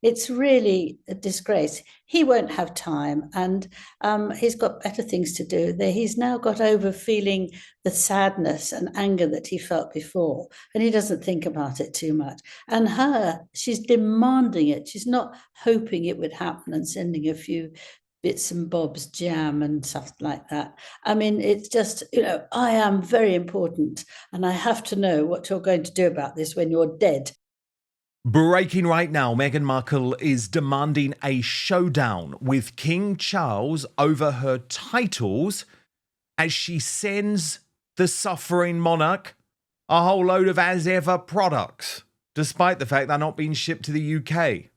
It's really a disgrace. He won't have time, and he's got better things to do. He's now got over feeling the sadness and anger that he felt before, and he doesn't think about it too much. And she's demanding it. She's not hoping it would happen and sending a few bits and bobs, jam and stuff like that. I mean, it's just, I am very important, and I have to know what you're going to do about this when you're dead. Breaking right now, Meghan Markle is demanding a showdown with King Charles over her titles as she sends the suffering monarch a whole load of as ever products, despite the fact they're not being shipped to the UK.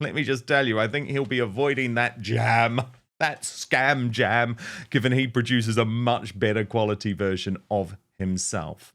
Let me just tell you, I think he'll be avoiding that jam, that scam jam, given he produces a much better quality version of himself.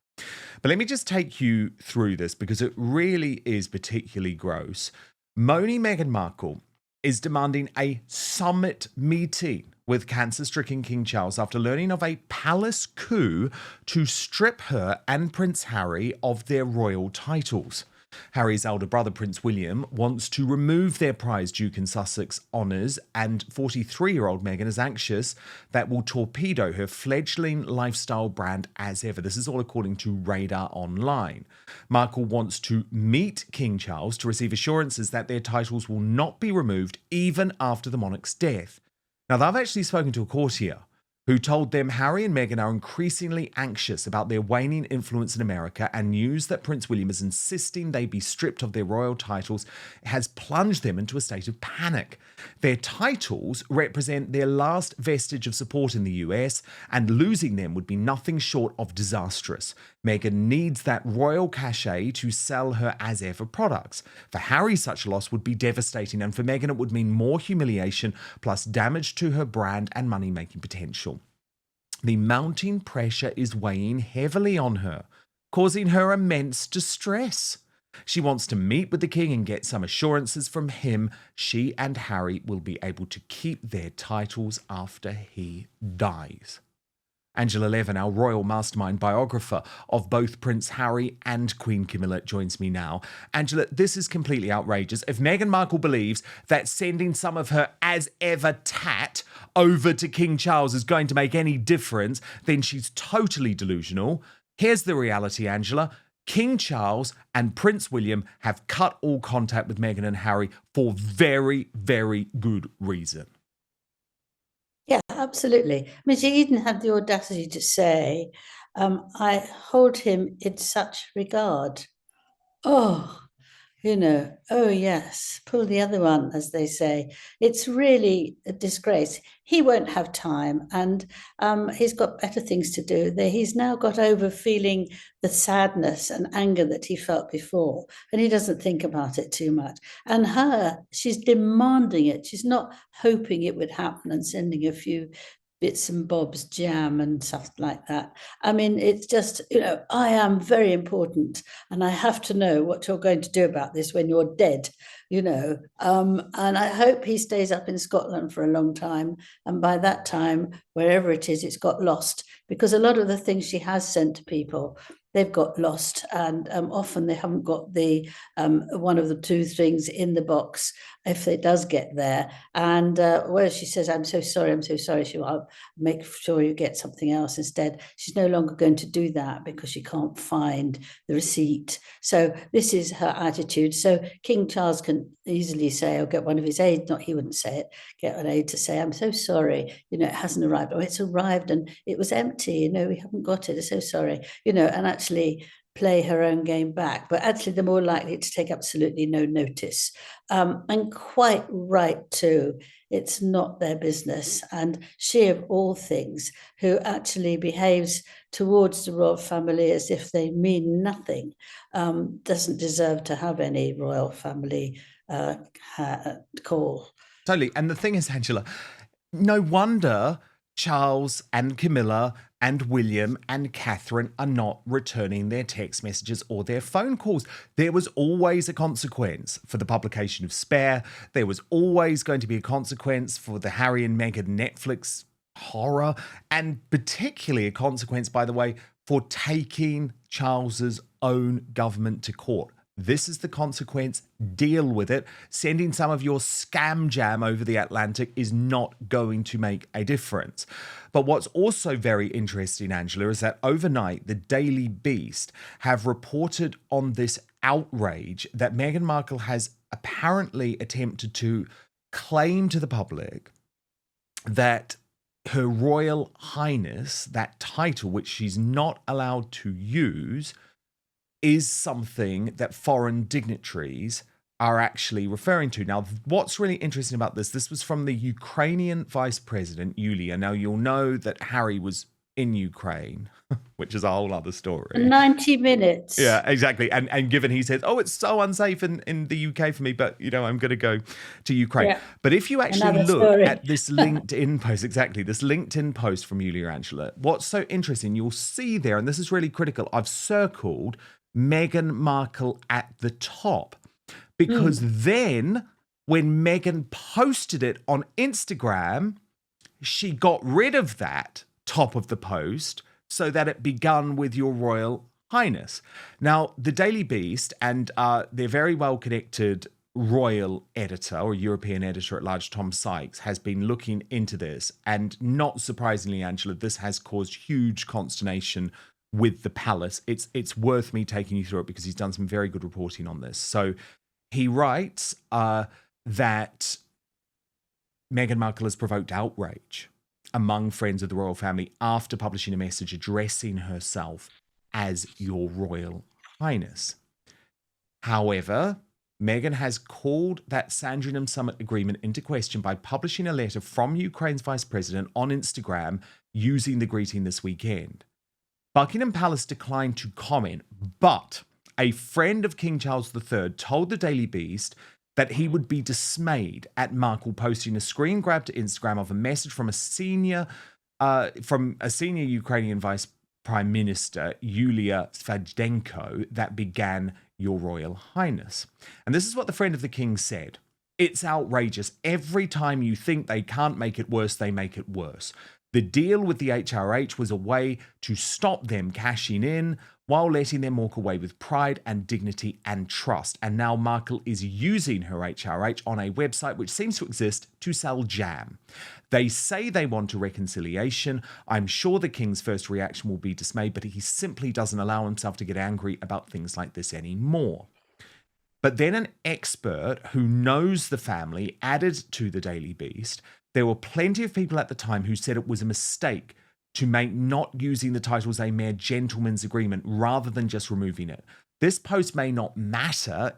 But let me just take you through this because it really is particularly gross. Moaning Meghan Markle is demanding a summit meeting with cancer-stricken King Charles after learning of a palace coup to strip her and Prince Harry of their royal titles. Harry's elder brother, Prince William, wants to remove their prized Duke and Sussex honours, and 43-year-old Meghan is anxious that will torpedo her fledgling lifestyle brand as ever. This is all according to Radar Online. Markle wants to meet King Charles to receive assurances that their titles will not be removed even after the monarch's death. Now, they've actually spoken to a courtier who told them Harry and Meghan are increasingly anxious about their waning influence in America, and news that Prince William is insisting they be stripped of their royal titles has plunged them into a state of panic. Their titles represent their last vestige of support in the US, and losing them would be nothing short of disastrous. Meghan needs that royal cachet to sell her as ever products. For Harry, such a loss would be devastating, and for Meghan it would mean more humiliation plus damage to her brand and money-making potential. The mounting pressure is weighing heavily on her, causing her immense distress. She wants to meet with the king and get some assurances from him she and Harry will be able to keep their titles after he dies. Angela Levin, our Royal Mastermind biographer of both Prince Harry and Queen Camilla, joins me now. Angela, this is completely outrageous. If Meghan Markle believes that sending some of her as ever tat over to King Charles is going to make any difference, then she's totally delusional. Here's the reality, Angela. King Charles and Prince William have cut all contact with Meghan and Harry for very, very good reason. Yeah, absolutely. I mean, she even had the audacity to say, I hold him in such regard. Oh, oh yes, pull the other one, as they say. It's really a disgrace. He won't have time, and he's got better things to do. He's now got over feeling the sadness and anger that he felt before, and he doesn't think about it too much. And she's demanding it. She's not hoping it would happen and sending a few bits and bobs, jam and stuff like that. I mean, it's just, I am very important, and I have to know what you're going to do about this when you're dead, and I hope he stays up in Scotland for a long time. And by that time, wherever it is, it's got lost, because a lot of the things she has sent to people, they've got lost, and often they haven't got the one of the two things in the box if it does get there. And where she says, I'm so sorry, she will make sure you get something else instead. She's no longer going to do that because she can't find the receipt. So this is her attitude. So King Charles can easily say, or get one of his aides, not he wouldn't say it, get an aide to say, I'm so sorry, it hasn't arrived, or it's arrived and it was empty, we haven't got it, I'm so sorry, and actually play her own game back. But actually they're more likely to take absolutely no notice, and quite right too. It's not their business, and she, of all things, who actually behaves towards the royal family as if they mean nothing, doesn't deserve to have any royal family call. Totally. And the thing is, Angela, no wonder Charles and Camilla and William and Catherine are not returning their text messages or their phone calls. There was always a consequence for the publication of Spare. There was always going to be a consequence for the Harry and Meghan Netflix horror, and particularly a consequence, by the way, for taking Charles's own government to court. This is the consequence. Deal with it. Sending some of your scam jam over the Atlantic is not going to make a difference. But what's also very interesting, Angela, is that overnight, the Daily Beast have reported on this outrage that Meghan Markle has apparently attempted to claim to the public that Her Royal Highness, that title, which she's not allowed to use, is something that foreign dignitaries are actually referring to. Now, what's really interesting about this was from the Ukrainian Vice President, Yulia. Now, you'll know that Harry was in Ukraine, which is a whole other story. 90 minutes. Yeah, exactly. And given he says, oh, it's so unsafe in the UK for me, but, I'm going to go to Ukraine. Yeah. But if you actually Another look story. at this LinkedIn post, exactly, this LinkedIn post from Yulia Angela, what's so interesting, you'll see there, and this is really critical, I've circled Meghan Markle at the top, because then when Meghan posted it on Instagram, she got rid of that top of the post so that it began with Your Royal Highness. Now, the Daily Beast and their very well-connected royal editor or European editor at large, Tom Sykes, has been looking into this. And not surprisingly, Angela, this has caused huge consternation with the palace. It's worth me taking you through it because he's done some very good reporting on this. So he writes that Meghan Markle has provoked outrage among friends of the royal family after publishing a message addressing herself as Your Royal Highness. However, Meghan has called that Sandringham Summit agreement into question by publishing a letter from Ukraine's vice president on Instagram using the greeting this weekend. Buckingham Palace declined to comment, but a friend of King Charles III told the Daily Beast that he would be dismayed at Markle posting a screen grab to Instagram of a message from a senior Ukrainian Vice Prime Minister, Yulia Svajdenko, that began Your Royal Highness. And this is what the friend of the king said. It's outrageous. Every time you think they can't make it worse, they make it worse. The deal with the HRH was a way to stop them cashing in while letting them walk away with pride and dignity and trust. And now Markle is using her HRH on a website which seems to exist to sell jam. They say they want a reconciliation. I'm sure the king's first reaction will be dismay, but he simply doesn't allow himself to get angry about things like this anymore. But then an expert who knows the family added to the Daily Beast, there were plenty of people at the time who said it was a mistake to make not using the titles a mere gentleman's agreement rather than just removing it. This post may not matter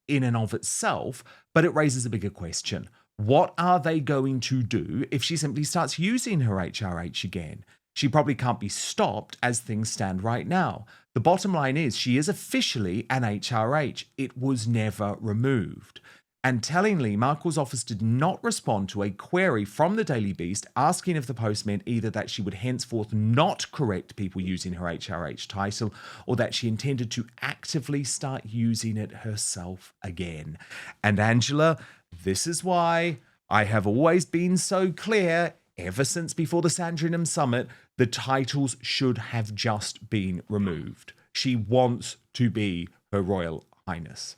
in and of itself, but it raises a bigger question. What are they going to do if she simply starts using her HRH again? She probably can't be stopped as things stand right now. The bottom line is she is officially an HRH. It was never removed. And tellingly, Markle's office did not respond to a query from the Daily Beast asking if the post meant either that she would henceforth not correct people using her HRH title or that she intended to actively start using it herself again. And Angela, this is why I have always been so clear, ever since before the Sandringham Summit, the titles should have just been removed. She wants to be Her Royal Highness.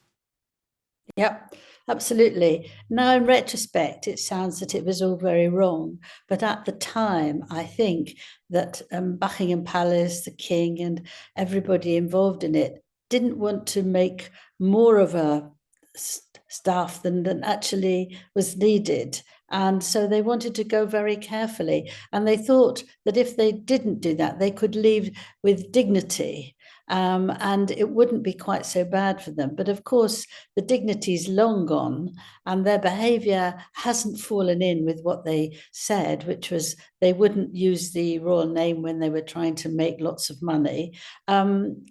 Yep, absolutely. Now, in retrospect, it sounds that it was all very wrong. But at the time, I think that Buckingham Palace, the king, and everybody involved in it didn't want to make more of a staff than actually was needed. And so they wanted to go very carefully. And they thought that if they didn't do that, they could leave with dignity. And it wouldn't be quite so bad for them. But of course, the dignity's long gone, and their behaviour hasn't fallen in with what they said, which was they wouldn't use the royal name when they were trying to make lots of money.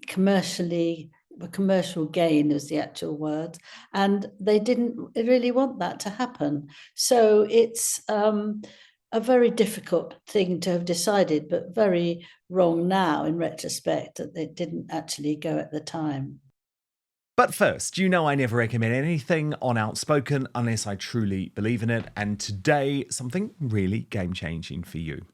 Commercial gain is the actual word, and they didn't really want that to happen. So it's a very difficult thing to have decided, but very wrong now in retrospect that they didn't actually go at the time. But first, you know I never recommend anything on Outspoken unless I truly believe in it, and today, something really game-changing for you.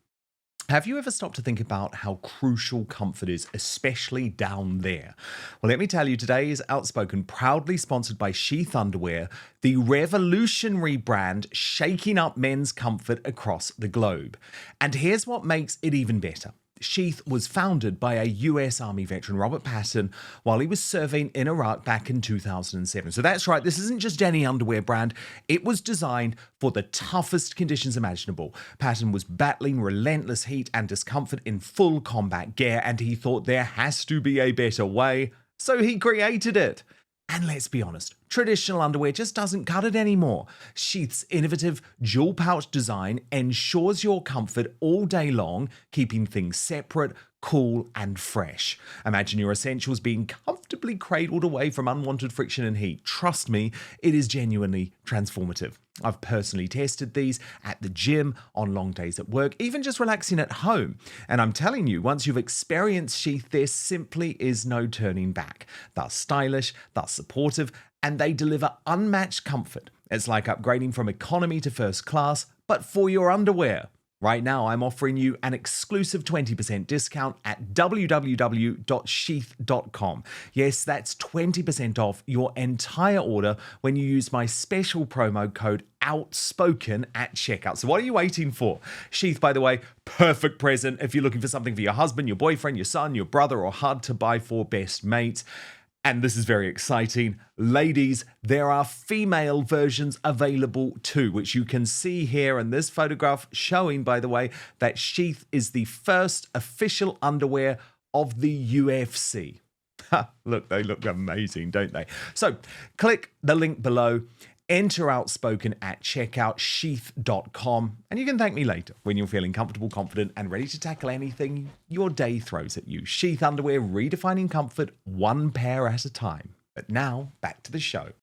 Have you ever stopped to think about how crucial comfort is, especially down there? Well, let me tell you, today is Outspoken, proudly sponsored by Sheath Underwear, the revolutionary brand shaking up men's comfort across the globe. And here's what makes it even better. Sheath was founded by a US Army veteran, Robert Patton, while he was serving in Iraq back in 2007. So that's right, this isn't just any underwear brand. It was designed for the toughest conditions imaginable. Patton was battling relentless heat and discomfort in full combat gear, and he thought there has to be a better way, so he created it. And let's be honest, traditional underwear just doesn't cut it anymore. Sheath's innovative dual pouch design ensures your comfort all day long, keeping things separate, cool, and fresh. Imagine your essentials being comfortably cradled away from unwanted friction and heat. Trust me, it is genuinely transformative. I've personally tested these at the gym, on long days at work, even just relaxing at home. And I'm telling you, once you've experienced Sheath, there simply is no turning back. They're stylish, they're supportive, and they deliver unmatched comfort. It's like upgrading from economy to first class, but for your underwear. Right now, I'm offering you an exclusive 20% discount at www.sheath.com. Yes, that's 20% off your entire order when you use my special promo code Outspoken at checkout. So what are you waiting for? Sheath, by the way, perfect present if you're looking for something for your husband, your boyfriend, your son, your brother, or hard to buy for best mates. And this is very exciting. Ladies, there are female versions available too, which you can see here in this photograph showing, by the way, that Sheath is the first official underwear of the UFC. Look, they look amazing, don't they? So click the link below. Enter Outspoken at checkout, sheath.com, and you can thank me later when you're feeling comfortable, confident, and ready to tackle anything your day throws at you. Sheath underwear, redefining comfort, one pair at a time. But now, back to the show.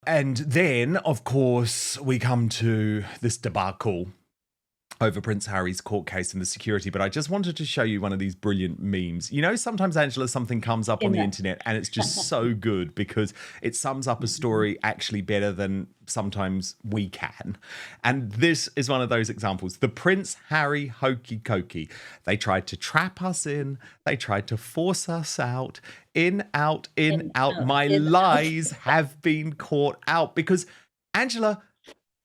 And then, of course, we come to this debacle over Prince Harry's court case and the security, but I just wanted to show you one of these brilliant memes. You know, sometimes, Angela, something comes up on the internet and it's just so good because it sums up a story actually better than sometimes we can. And this is one of those examples. The Prince Harry hokey cokey. They tried to trap us in. They tried to force us out. In, out, in, out. My lies have been caught out because, Angela,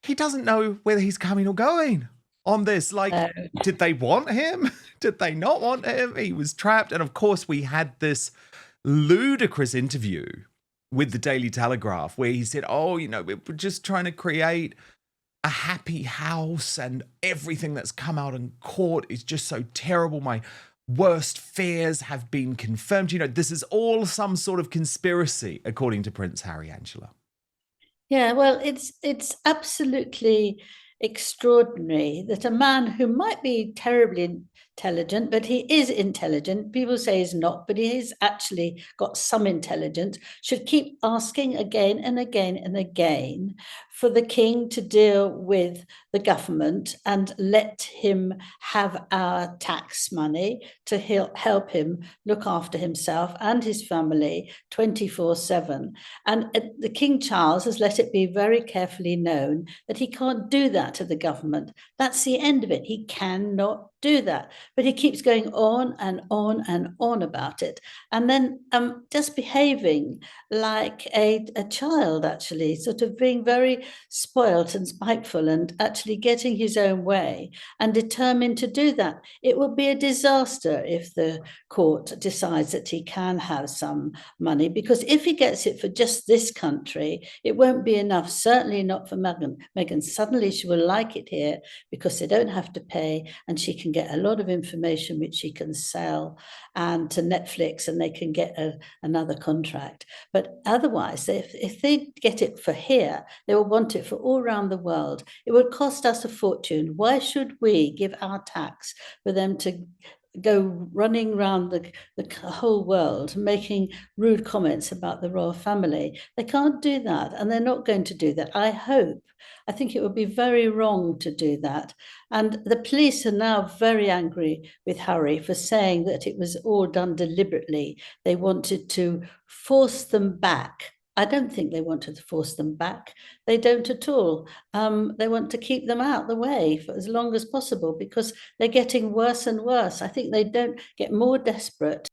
he doesn't know whether he's coming or going on this. Like, did they want him? Did they not want him? He was trapped. And of course, we had this ludicrous interview with the Daily Telegraph where he said, oh, you know, we're just trying to create a happy house and everything that's come out in court is just so terrible. My worst fears have been confirmed. You know, this is all some sort of conspiracy, according to Prince Harry, Angela. Yeah, well, it's absolutely extraordinary that a man who might be terribly intelligent, but he is intelligent, people say he's not, but he has actually got some intelligence, should keep asking again and again and again for the king to deal with the government and let him have our tax money to help him look after himself and his family 24/7. And the King Charles has let it be very carefully known that he can't do that to the government. That's the end of it. He cannot do that. But he keeps going on and on and on about it. And then just behaving like a child, actually, sort of being very spoilt and spiteful and actually getting his own way and determined to do that. It will be a disaster if the court decides that he can have some money, because if he gets it for just this country, it won't be enough, certainly not for Meghan. Meghan, suddenly she will like it here because they don't have to pay and she can get a lot of information which she can sell and to Netflix, and they can get another contract. But otherwise, if they get it for here, they will want it for all around the world. It would cost us a fortune. Why should we give our tax for them to go running around the whole world making rude comments about the royal family? They can't do that, and they're not going to do that. I think it would be very wrong to do that. And the police are now very angry with Harry for saying that it was all done deliberately. They wanted to force them back I don't think they want to force them back. They don't at all. They want to keep them out the way for as long as possible because they're getting worse and worse. I think they don't get more desperate,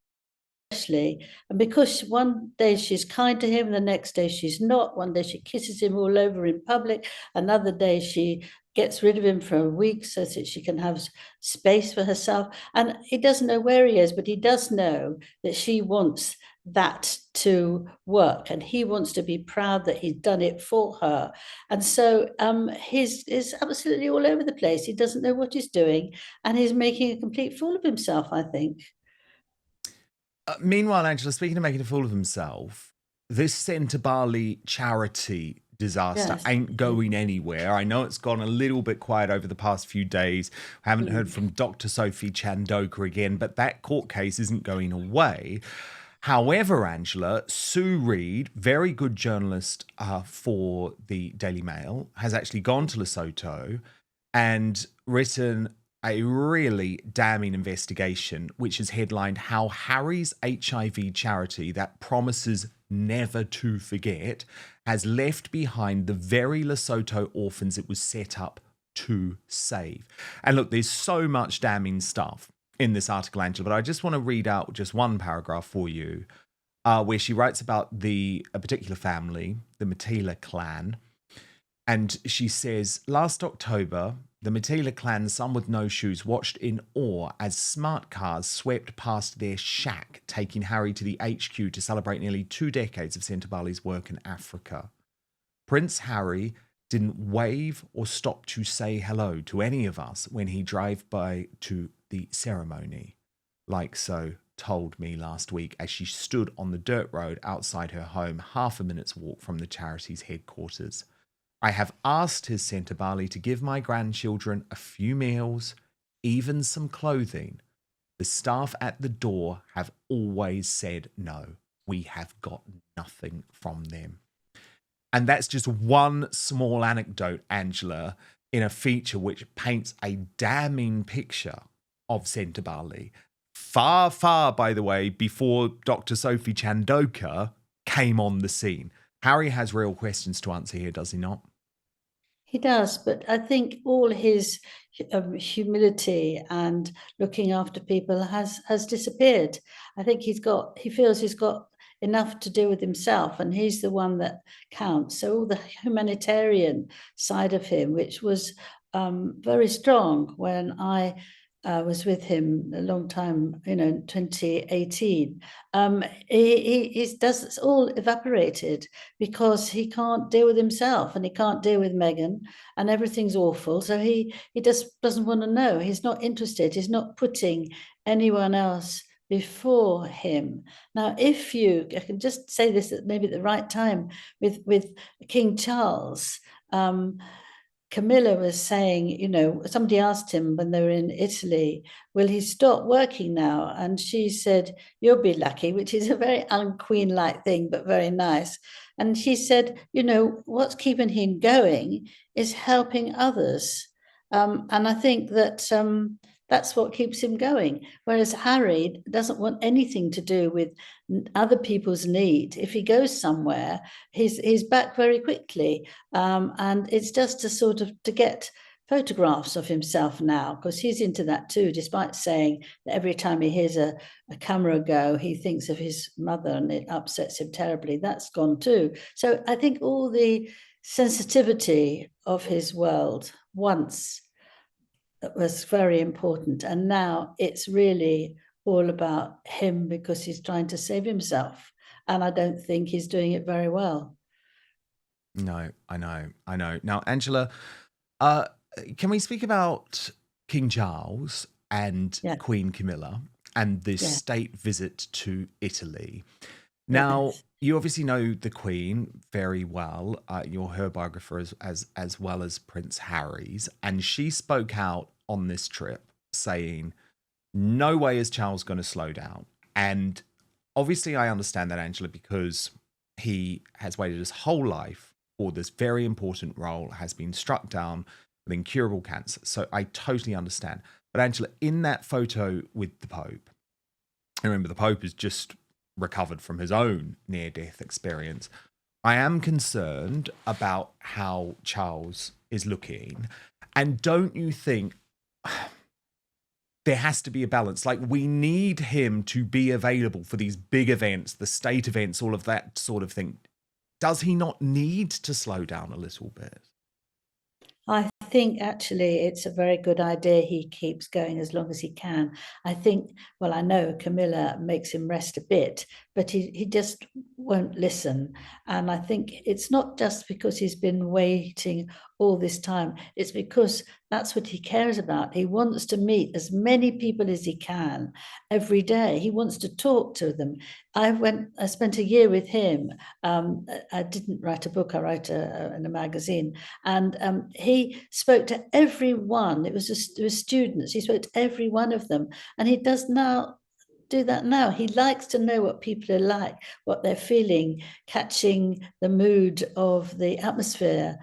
especially, and because one day she's kind to him, the next day she's not. One day she kisses him all over in public, another day she gets rid of him for a week so that she can have space for herself. And he doesn't know where he is, but he does know that she wants that to work, and he wants to be proud that he's done it for her. And so he's is absolutely all over the place. He doesn't know what he's doing, and he's making a complete fool of himself, I think. Meanwhile, Angela, speaking of making a fool of himself, this Sentebale charity disaster Yes. ain't going anywhere. I know it's gone a little bit quiet over the past few days. I haven't heard from Dr. Sophie Chandoka again, but that court case isn't going away. However, Angela, Sue Reed, very good journalist for the Daily Mail, has actually gone to Lesotho and written a really damning investigation, which is headlined How Harry's HIV Charity That Promises Never to Forget has left behind the very Lesotho orphans it was set up to save. And look, there's so much damning stuff in this article, Angela, but I just want to read out just one paragraph for you, where she writes about a particular family, the Matila clan. And she says, last October, the Matila clan, some with no shoes, watched in awe as smart cars swept past their shack, taking Harry to the HQ to celebrate nearly 2 decades of Sentebale's work in Africa. Prince Harry didn't wave or stop to say hello to any of us when he drove by to the ceremony. Like so told me last week as she stood on the dirt road outside her home, half a minute's walk from the charity's headquarters. I have asked his Sentebale to give my grandchildren a few meals, even some clothing. The staff at the door have always said no. We have got nothing from them. And that's just one small anecdote, Angela, in a feature which paints a damning picture of Sentebale. Far, far, by the way, before Dr. Sophie Chandoka came on the scene. Harry has real questions to answer here, does he not? He does, but I think all his humility and looking after people has disappeared. I think he feels he's got enough to do with himself, and he's the one that counts. So all the humanitarian side of him, which was very strong when I was with him a long time, in 2018. He does, it's all evaporated because he can't deal with himself and he can't deal with Meghan, and everything's awful. So he just doesn't want to know. He's not interested. He's not putting anyone else before him. Now, I can just say this at maybe at the right time with King Charles. Camilla was saying, somebody asked him when they were in Italy, will he stop working now? And she said, you'll be lucky, which is a very unqueen-like thing, but very nice. And she said, what's keeping him going is helping others. And I think that that's what keeps him going. Whereas Harry doesn't want anything to do with other people's need. If he goes somewhere, he's back very quickly. And it's just to get photographs of himself now, because he's into that too, despite saying that every time he hears a camera go, he thinks of his mother and it upsets him terribly. That's gone too. So I think all the sensitivity of his world once was very important, and now it's really all about him because he's trying to save himself, and I don't think he's doing it very well. No, I know. Now, Angela, can we speak about King Charles and Yeah. Queen Camilla and the Yeah. state visit to Italy? Now, Yes. you obviously know the Queen very well. You're her biographer as well as Prince Harry's, and she spoke out on this trip saying, "No way is Charles going to slow down." And obviously, I understand that, Angela, because he has waited his whole life for this very important role, has been struck down with incurable cancer. So I totally understand. But Angela, in that photo with the Pope, and remember, the Pope has just recovered from his own near-death experience. I am concerned about how Charles is looking. And don't you think there has to be a balance? Like, we need him to be available for these big events, the state events, all of that sort of thing. Does he not need to slow down a little bit? I think actually it's a very good idea he keeps going as long as he can. I think, well, I know Camilla makes him rest a bit, but he just won't listen. And I think it's not just because he's been waiting all this time, it's because that's what he cares about. He wants to meet as many people as he can every day. He wants to talk to them. I spent a year with him. I didn't write a book, I wrote in a magazine. And he spoke to everyone. It was students. He spoke to every one of them. And he does now do that now. He likes to know what people are like, what they're feeling, catching the mood of the atmosphere.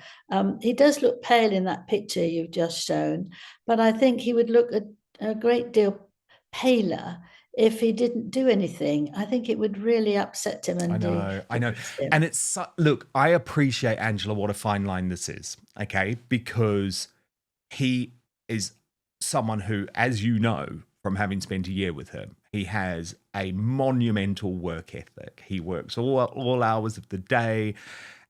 He does look pale in that picture you've just shown, but I think he would look a great deal paler if he didn't do anything. I think it would really upset him. And I know. And it's, look, I appreciate, Angela, what a fine line this is, okay? Because he is someone who, as you know, from having spent a year with him, he has a monumental work ethic. He works all hours of the day,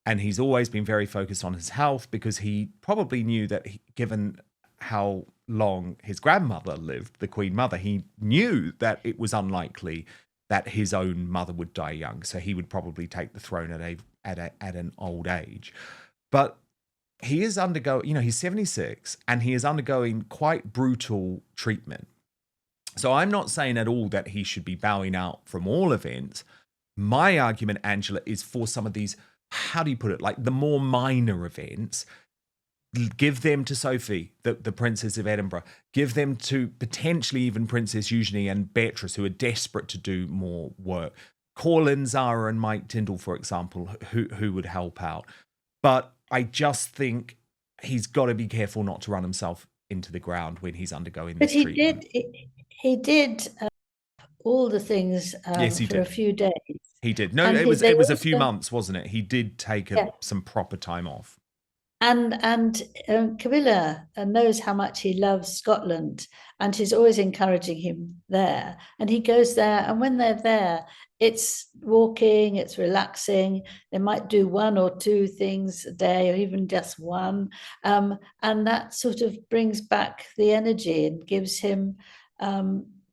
and he's always been very focused on his health because he probably knew that given how long his grandmother lived, the Queen Mother, he knew that it was unlikely that his own mother would die young. So he would probably take the throne at an old age. But he is undergoing, he's 76 and he is undergoing quite brutal treatment. So I'm not saying at all that he should be bowing out from all events. My argument, Angela, is for some of these, how do you put it, like the more minor events, give them to Sophie, the Princess of Edinburgh. Give them to potentially even Princess Eugenie and Beatrice, who are desperate to do more work. Call in Zara and Mike Tyndall, for example, who would help out. But I just think he's got to be careful not to run himself into the ground when he's undergoing this treatment. He did all the things yes, he for did. A few days. He did. No, it was a few months, wasn't it? He did take some proper time off. And Camilla knows how much he loves Scotland, and she's always encouraging him there. And he goes there, and when they're there, it's walking, it's relaxing. They might do one or two things a day, or even just one. And that sort of brings back the energy and gives him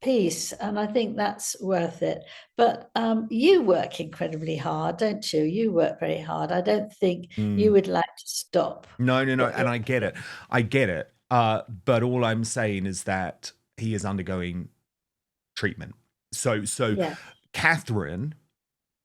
peace, and I think that's worth it. But you work incredibly hard, don't you? You work very hard. I don't think you would like to stop. No, and I get it. But all I'm saying is that he is undergoing treatment. So Catherine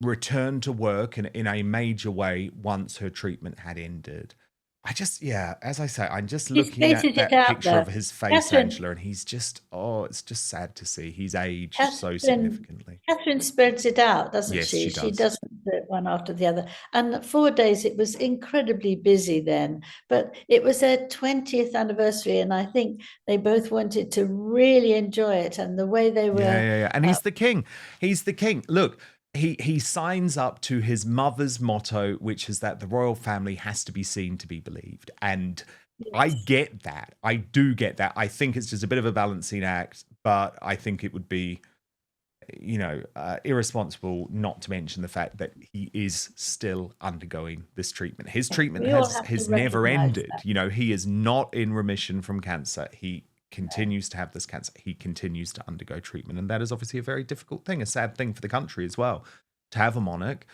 returned to work in a major way once her treatment had ended. I just, as I say, I'm just looking at that picture of his face, Catherine, Angela, and he's just, it's just sad to see. He's aged so significantly. Catherine spreads it out, doesn't she? She does. She doesn't do it one after the other. And 4 days, it was incredibly busy then. But it was their 20th anniversary, and I think they both wanted to really enjoy it. And the way they were... Yeah. And he's the king. He's the king. Look, he signs up to his mother's motto, which is that the royal family has to be seen to be believed. And yes. I get that. I do get that. I think it's just a bit of a balancing act, but I think it would be, irresponsible not to mention the fact that he is still undergoing this treatment. His treatment has never ended. That. He is not in remission from cancer. He continues to have this cancer. He continues to undergo treatment, and that is obviously a very difficult thing, a sad thing for the country as well, to have a monarch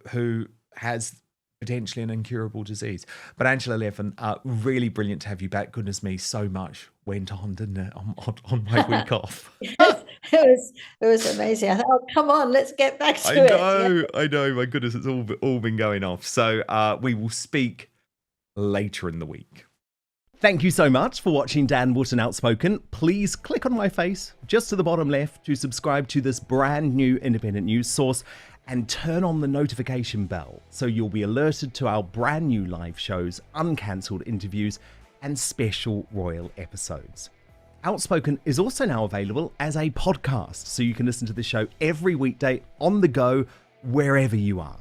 who has potentially an incurable disease. But Angela Levin, really brilliant to have you back. Goodness me, so much went on, didn't it, on my week off? Yes, it was amazing. I thought, oh, come on, let's get back to it. I know, my goodness, it's all been going off. So we will speak later in the week. Thank you so much for watching Dan Wootton Outspoken. Please click on my face just to the bottom left to subscribe to this brand new independent news source and turn on the notification bell so you'll be alerted to our brand new live shows, uncancelled interviews, and special royal episodes. Outspoken is also now available as a podcast, so you can listen to the show every weekday on the go, wherever you are.